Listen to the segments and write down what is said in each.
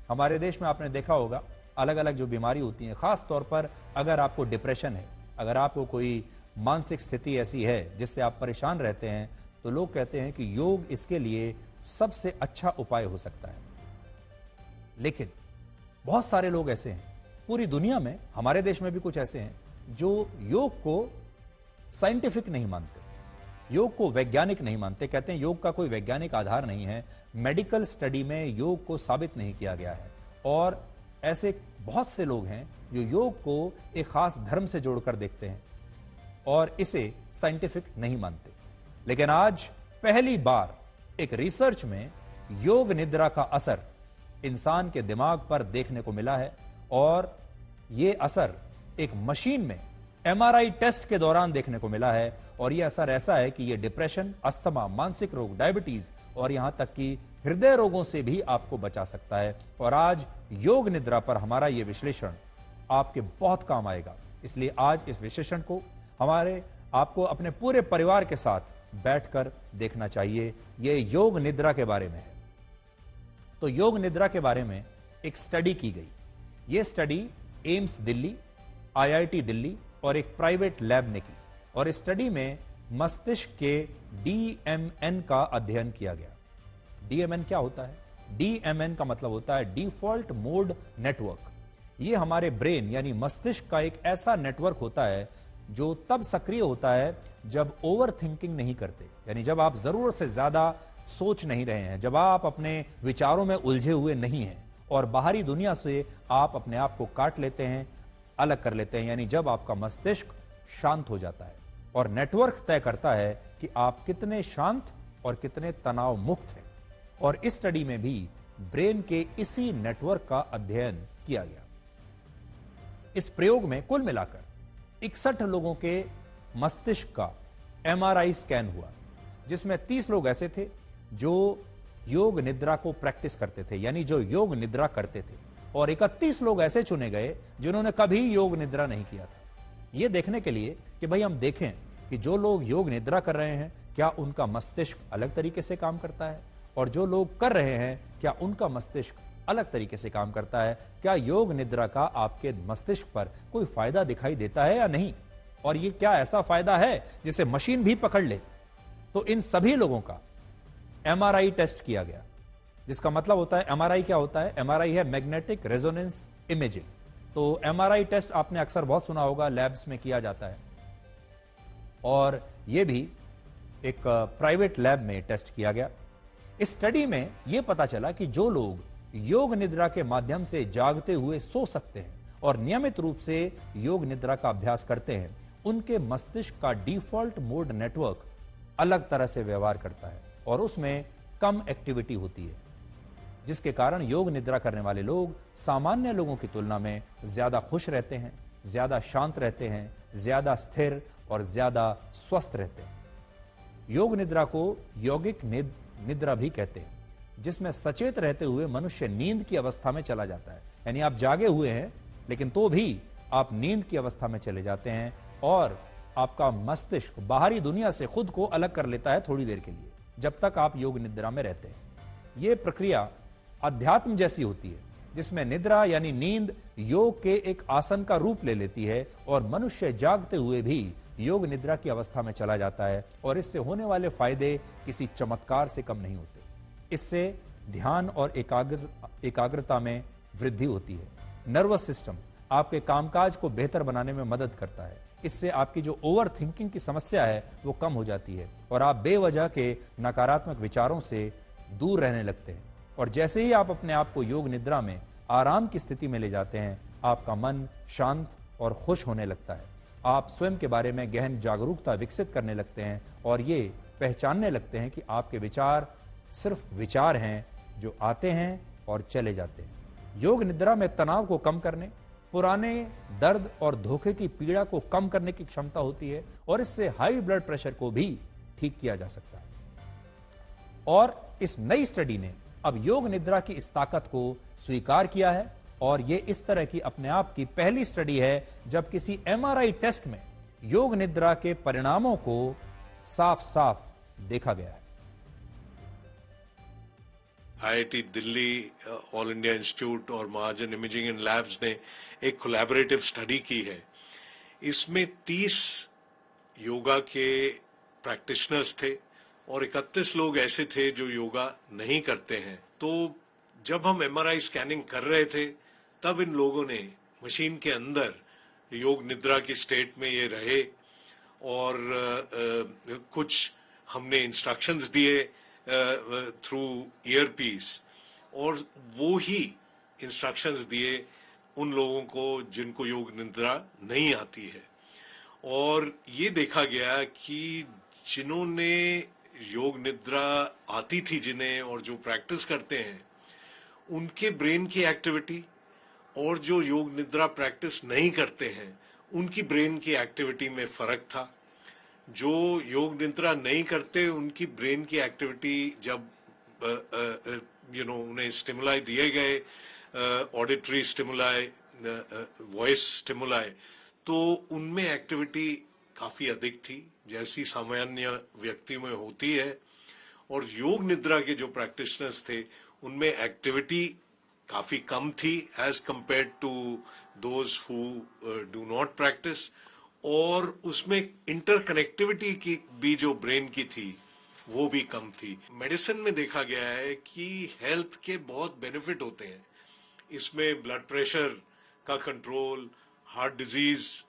हमारे देश में आपने देखा होगा अलग अलग जो बीमारी होती है, खास तौर पर अगर आपको डिप्रेशन है, अगर आपको कोई मानसिक स्थिति ऐसी है जिससे आप परेशान रहते हैं, तो लोग कहते हैं कि योग इसके लिए सबसे अच्छा उपाय हो सकता है। लेकिन बहुत सारे लोग ऐसे हैं पूरी दुनिया में, हमारे देश में भी कुछ ऐसे हैं जो योग को साइंटिफिक नहीं मानते, योग को वैज्ञानिक नहीं मानते। कहते हैं योग का कोई वैज्ञानिक आधार नहीं है, मेडिकल स्टडी में योग को साबित नहीं किया गया है। और ऐसे बहुत से लोग हैं जो योग को एक खास धर्म से जोड़कर देखते हैं और इसे साइंटिफिक नहीं मानते। लेकिन आज पहली बार एक रिसर्च में योग निद्रा का असर इंसान के दिमाग पर देखने को मिला है, और यह असर एक मशीन में एमआरआई टेस्ट के दौरान देखने को मिला है। और यह असर ऐसा है कि यह डिप्रेशन, अस्थमा, मानसिक रोग, डायबिटीज और यहां तक कि हृदय रोगों से भी आपको बचा सकता है। और आज योग निद्रा पर हमारा यह विश्लेषण आपके बहुत काम आएगा, इसलिए आज इस विश्लेषण को आपको अपने पूरे परिवार के साथ बैठकर देखना चाहिए। यह योग निद्रा के बारे में है। तो योग निद्रा के बारे में एक स्टडी की गई। यह study AIIMS Delhi, IIT Delhi और एक प्राइवेट लैब ने की, और इस स्टडी में मस्तिष्क के डीएमएन का अध्ययन किया गया। डीएमएन क्या होता है? डीएमएन का मतलब होता है डिफॉल्ट मोड नेटवर्क। यह हमारे ब्रेन यानी मस्तिष्क का एक ऐसा नेटवर्क होता है जो तब सक्रिय होता है जब ओवर थिंकिंग नहीं करते, यानी जब आप जरूरत से ज्यादा सोच नहीं रहे हैं, जब आप अपने विचारों में उलझे हुए नहीं हैं और बाहरी दुनिया से आप अपने आप को काट लेते हैं, अलग कर लेते हैं, यानी जब आपका मस्तिष्क शांत हो जाता है। और नेटवर्क तय करता है कि आप कितने शांत और कितने तनाव मुक्त हैं। और इस स्टडी में भी ब्रेन के इसी नेटवर्क का अध्ययन किया गया। इस प्रयोग में कुल मिलाकर 61 लोगों के मस्तिष्क का एमआरआई स्कैन हुआ, जिसमें 30 लोग ऐसे थे जो योग निद्रा को प्रैक्टिस करते थे, यानी जो योग निद्रा करते थे, और 31 लोग ऐसे चुने गए जिन्होंने कभी योग निद्रा नहीं किया था। यह देखने के लिए कि भाई हम देखें कि जो लोग योग निद्रा कर रहे हैं क्या उनका मस्तिष्क अलग तरीके से काम करता है, और जो लोग कर रहे हैं क्या उनका मस्तिष्क अलग तरीके से काम करता है, क्या योग निद्रा का आपके मस्तिष्क पर कोई फायदा दिखाई देता है या नहीं, और ये क्या ऐसा फायदा है जिसे मशीन भी पकड़ ले। तो इन सभी लोगों का एमआरआई टेस्ट किया गया, जिसका मतलब होता है, एमआरआई क्या होता है? एमआरआई है मैग्नेटिक रेजोनेंस इमेजिंग। तो एमआरआई टेस्ट आपने अक्सर बहुत सुना होगा, लैब्स में किया जाता है, और यह भी एक प्राइवेट लैब में टेस्ट किया गया। इस स्टडी में यह पता चला कि जो लोग योग निद्रा के माध्यम से जागते हुए सो सकते हैं और नियमित रूप से योग निद्रा का अभ्यास करते हैं, उनके मस्तिष्क का डिफॉल्ट मोड नेटवर्क अलग तरह से व्यवहार करता है और उसमें कम एक्टिविटी होती है, जिसके कारण योग निद्रा करने वाले लोग सामान्य लोगों की तुलना में ज्यादा खुश रहते हैं, ज्यादा शांत रहते हैं, ज्यादा स्थिर और ज्यादा स्वस्थ रहते हैं। योग निद्रा को यौगिक निद्रा भी कहते हैं, जिसमें सचेत रहते हुए मनुष्य नींद की अवस्था में चला जाता है, यानी आप जागे हुए हैं लेकिन तो भी आप नींद की अवस्था में चले जाते हैं और आपका मस्तिष्क बाहरी दुनिया से खुद को अलग कर लेता है थोड़ी देर के लिए, जब तक आप योग निद्रा में रहते हैं। यह प्रक्रिया अध्यात्म जैसी होती है, जिसमें निद्रा यानी नींद योग के एक आसन का रूप ले लेती है और मनुष्य जागते हुए भी योग निद्रा की अवस्था में चला जाता है, और इससे होने वाले फायदे किसी चमत्कार से कम नहीं होते। इससे ध्यान और एकाग्रता में वृद्धि होती है। नर्वस सिस्टम आपके कामकाज को बेहतर बनाने में मदद करता है। इससे आपकी जो ओवर थिंकिंग की समस्या है वो कम हो जाती है और आप बेवजह के नकारात्मक विचारों से दूर रहने लगते हैं। और जैसे ही आप अपने आप को योग निद्रा में आराम की स्थिति में ले जाते हैं, आपका मन शांत और खुश होने लगता है। आप स्वयं के बारे में गहन जागरूकता विकसित करने लगते हैं और ये पहचानने लगते हैं कि आपके विचार सिर्फ विचार हैं जो आते हैं और चले जाते हैं। योग निद्रा में तनाव को कम करने, पुराने दर्द और धोखे की पीड़ा को कम करने की क्षमता होती है और इससे हाई ब्लड प्रेशर को भी ठीक किया जा सकता है। और इस नई स्टडी ने अब योग निद्रा की इस ताकत को स्वीकार किया है और यह इस तरह की अपने आप की पहली स्टडी है जब किसी एमआरआई टेस्ट में योग निद्रा के परिणामों को साफ साफ देखा गया है। IIT Delhi, all India institute और महाजन इमेजिंग एंड लैब्स ने एक कोलैबोरेटिव स्टडी की है। इसमें 30 योगा के प्रैक्टिशनर्स थे और 31 लोग ऐसे थे जो योगा नहीं करते हैं। तो जब हम एमआरआई स्कैनिंग कर रहे थे तब इन लोगों ने मशीन के अंदर योग निद्रा की स्टेट में ये रहे और कुछ हमने इंस्ट्रक्शंस दिए थ्रू ईयरपीस और वो ही इंस्ट्रक्शंस दिए उन लोगों को जिनको योग निद्रा नहीं आती है। और ये देखा गया कि जिन्होंने योग निद्रा आती थी जिन्हें और जो प्रैक्टिस करते हैं उनके ब्रेन की एक्टिविटी और जो योग निद्रा प्रैक्टिस नहीं करते हैं उनकी ब्रेन की एक्टिविटी में फर्क था। जो योग निद्रा नहीं करते उनकी ब्रेन की एक्टिविटी जब उन्हें स्टिमुलाई दिए गए, ऑडिटरी स्टिमुलाई, वॉइस स्टिमुलाई, तो उनमें एक्टिविटी काफी अधिक थी जैसी सामान्य व्यक्ति में होती है। और योग निद्रा के जो प्रैक्टिशनर्स थे उनमें एक्टिविटी काफी कम थी as compared to those who do not practise. और उसमें इंटरकनेक्टिविटी की भी जो ब्रेन की थी वो भी कम थी। मेडिसिन में देखा गया है कि हेल्थ के बहुत बेनिफिट होते हैं। इसमें ब्लड प्रेशर का कंट्रोल, हार्ट डिजीज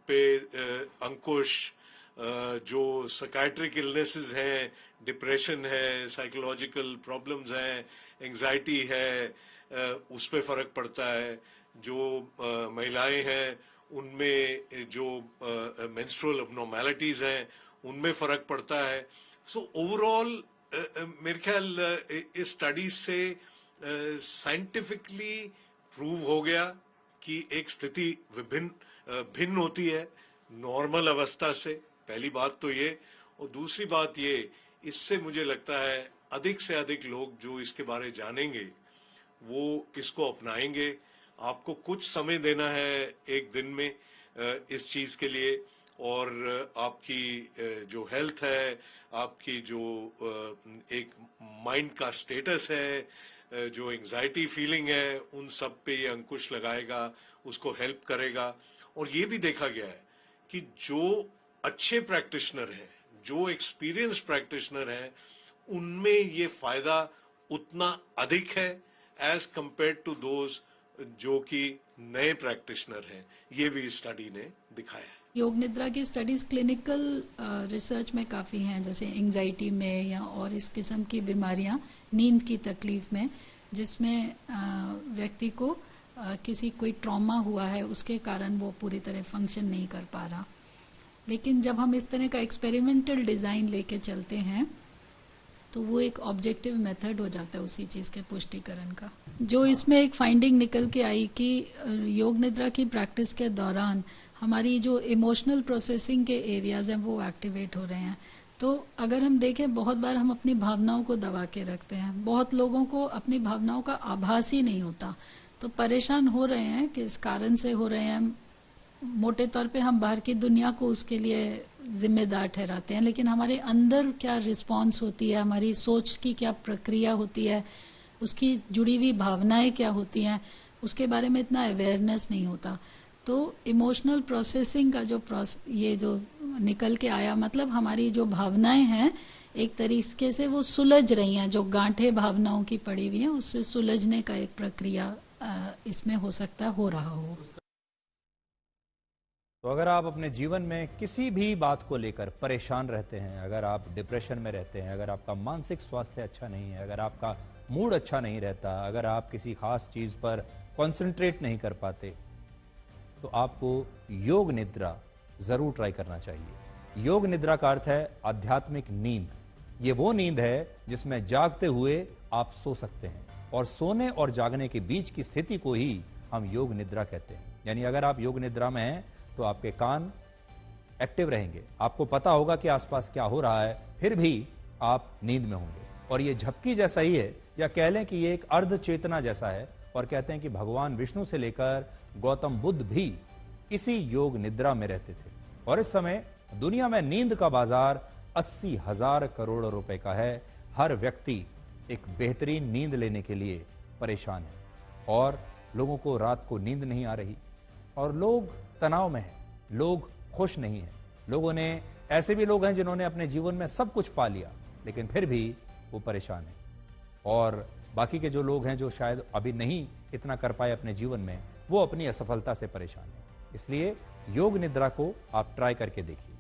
पे अंकुश, जो साइकियाट्रिक इलनेसेस हैं, डिप्रेशन है, साइकोलॉजिकल प्रॉब्लम्स हैं, एंजाइटी है, उस पे फर्क पड़ता है। जो महिलाएं हैं उनमें जो मेंस्ट्रुअल एब्नॉर्मैलिटीज हैं उनमें फर्क पड़ता है। सो ओवरऑल मेरे ख्याल इस स्टडी से साइंटिफिकली प्रूव हो गया कि एक स्थिति भिन्न होती है नॉर्मल अवस्था से। पहली बात तो ये, और दूसरी बात ये, इससे मुझे लगता है अधिक से अधिक लोग जो इसके बारे जानेंगे वो इसको अपनाएंगे। आपको कुछ समय देना है एक दिन में इस चीज के लिए, और आपकी जो हेल्थ है, आपकी जो एक माइंड का स्टेटस है, जो एंजाइटी फीलिंग है, उन सब पे ये अंकुश लगाएगा, उसको हेल्प करेगा। और ये भी देखा गया है कि जो अच्छे प्रैक्टिशनर हैं, जो एक्सपीरियंस प्रैक्टिशनर हैं, उनमें ये फायदा उतना अधिक है एज कंपेयर्ड टू दोज जो कि नए प्रैक्टिशनर हैं। ये भी स्टडी ने दिखाया है। योग निद्रा की स्टडीज क्लिनिकल रिसर्च में काफ़ी हैं, जैसे एंजाइटी में या और इस किस्म की बीमारियां, नींद की तकलीफ में, जिसमें व्यक्ति को किसी कोई ट्रॉमा हुआ है उसके कारण वो पूरी तरह फंक्शन नहीं कर पा रहा। लेकिन जब हम इस तरह का एक्सपेरिमेंटल डिज़ाइन लेके चलते हैं तो वो एक ऑब्जेक्टिव मेथड हो जाता है उसी चीज़ के पुष्टिकरण का। जो इसमें एक फाइंडिंग निकल के आई कि योग निद्रा की प्रैक्टिस के दौरान हमारी जो इमोशनल प्रोसेसिंग के एरियाज हैं वो एक्टिवेट हो रहे हैं। तो अगर हम देखें, बहुत बार हम अपनी भावनाओं को दबा के रखते हैं, बहुत लोगों को अपनी भावनाओं का आभास ही नहीं होता, तो परेशान हो रहे हैं कि इस कारण से हो रहे हैं। मोटे तौर पे हम बाहर की दुनिया को उसके लिए जिम्मेदार ठहराते हैं, लेकिन हमारे अंदर क्या रिस्पॉन्स होती है, हमारी सोच की क्या प्रक्रिया होती है, उसकी जुड़ी हुई भावनाएं क्या होती हैं, उसके बारे में इतना अवेयरनेस नहीं होता। तो इमोशनल प्रोसेसिंग का ये जो निकल के आया, मतलब हमारी जो भावनाएं हैं एक तरीके से वो सुलझ रही हैं, जो गांठें भावनाओं की पड़ी हुई हैं उससे सुलझने का एक प्रक्रिया इसमें हो सकता है हो रहा हो। तो अगर आप अपने जीवन में किसी भी बात को लेकर परेशान रहते हैं, अगर आप डिप्रेशन में रहते हैं, अगर आपका मानसिक स्वास्थ्य अच्छा नहीं है, अगर आपका मूड अच्छा नहीं रहता, अगर आप किसी खास चीज पर कंसंट्रेट नहीं कर पाते, तो आपको योग निद्रा जरूर ट्राई करना चाहिए। योग निद्रा का अर्थ है आध्यात्मिक नींद। ये वो नींद है जिसमें जागते हुए आप सो सकते हैं, और सोने और जागने के बीच की स्थिति को ही हम योग निद्रा कहते हैं। यानी अगर आप योग निद्रा में हैं तो आपके कान एक्टिव रहेंगे, आपको पता होगा कि आसपास क्या हो रहा है, फिर भी आप नींद में होंगे। और ये झपकी जैसा ही है, या कह लें कि ये एक अर्ध चेतना जैसा है। और कहते हैं कि भगवान विष्णु से लेकर गौतम बुद्ध भी इसी योग निद्रा में रहते थे। और इस समय दुनिया में नींद का बाजार 80,000 करोड़ रुपए का है। हर व्यक्ति एक बेहतरीन नींद लेने के लिए परेशान हैं और लोगों को रात को नींद नहीं आ रही और लोग तनाव में हैं, लोग खुश नहीं हैं। लोगों ने ऐसे भी लोग हैं जिन्होंने अपने जीवन में सब कुछ पा लिया लेकिन फिर भी वो परेशान हैं और बाकी के जो लोग हैं जो शायद अभी नहीं इतना कर पाए अपने जीवन में, वो अपनी असफलता से परेशान हैं। इसलिए योग निद्रा को आप ट्राई करके देखिए।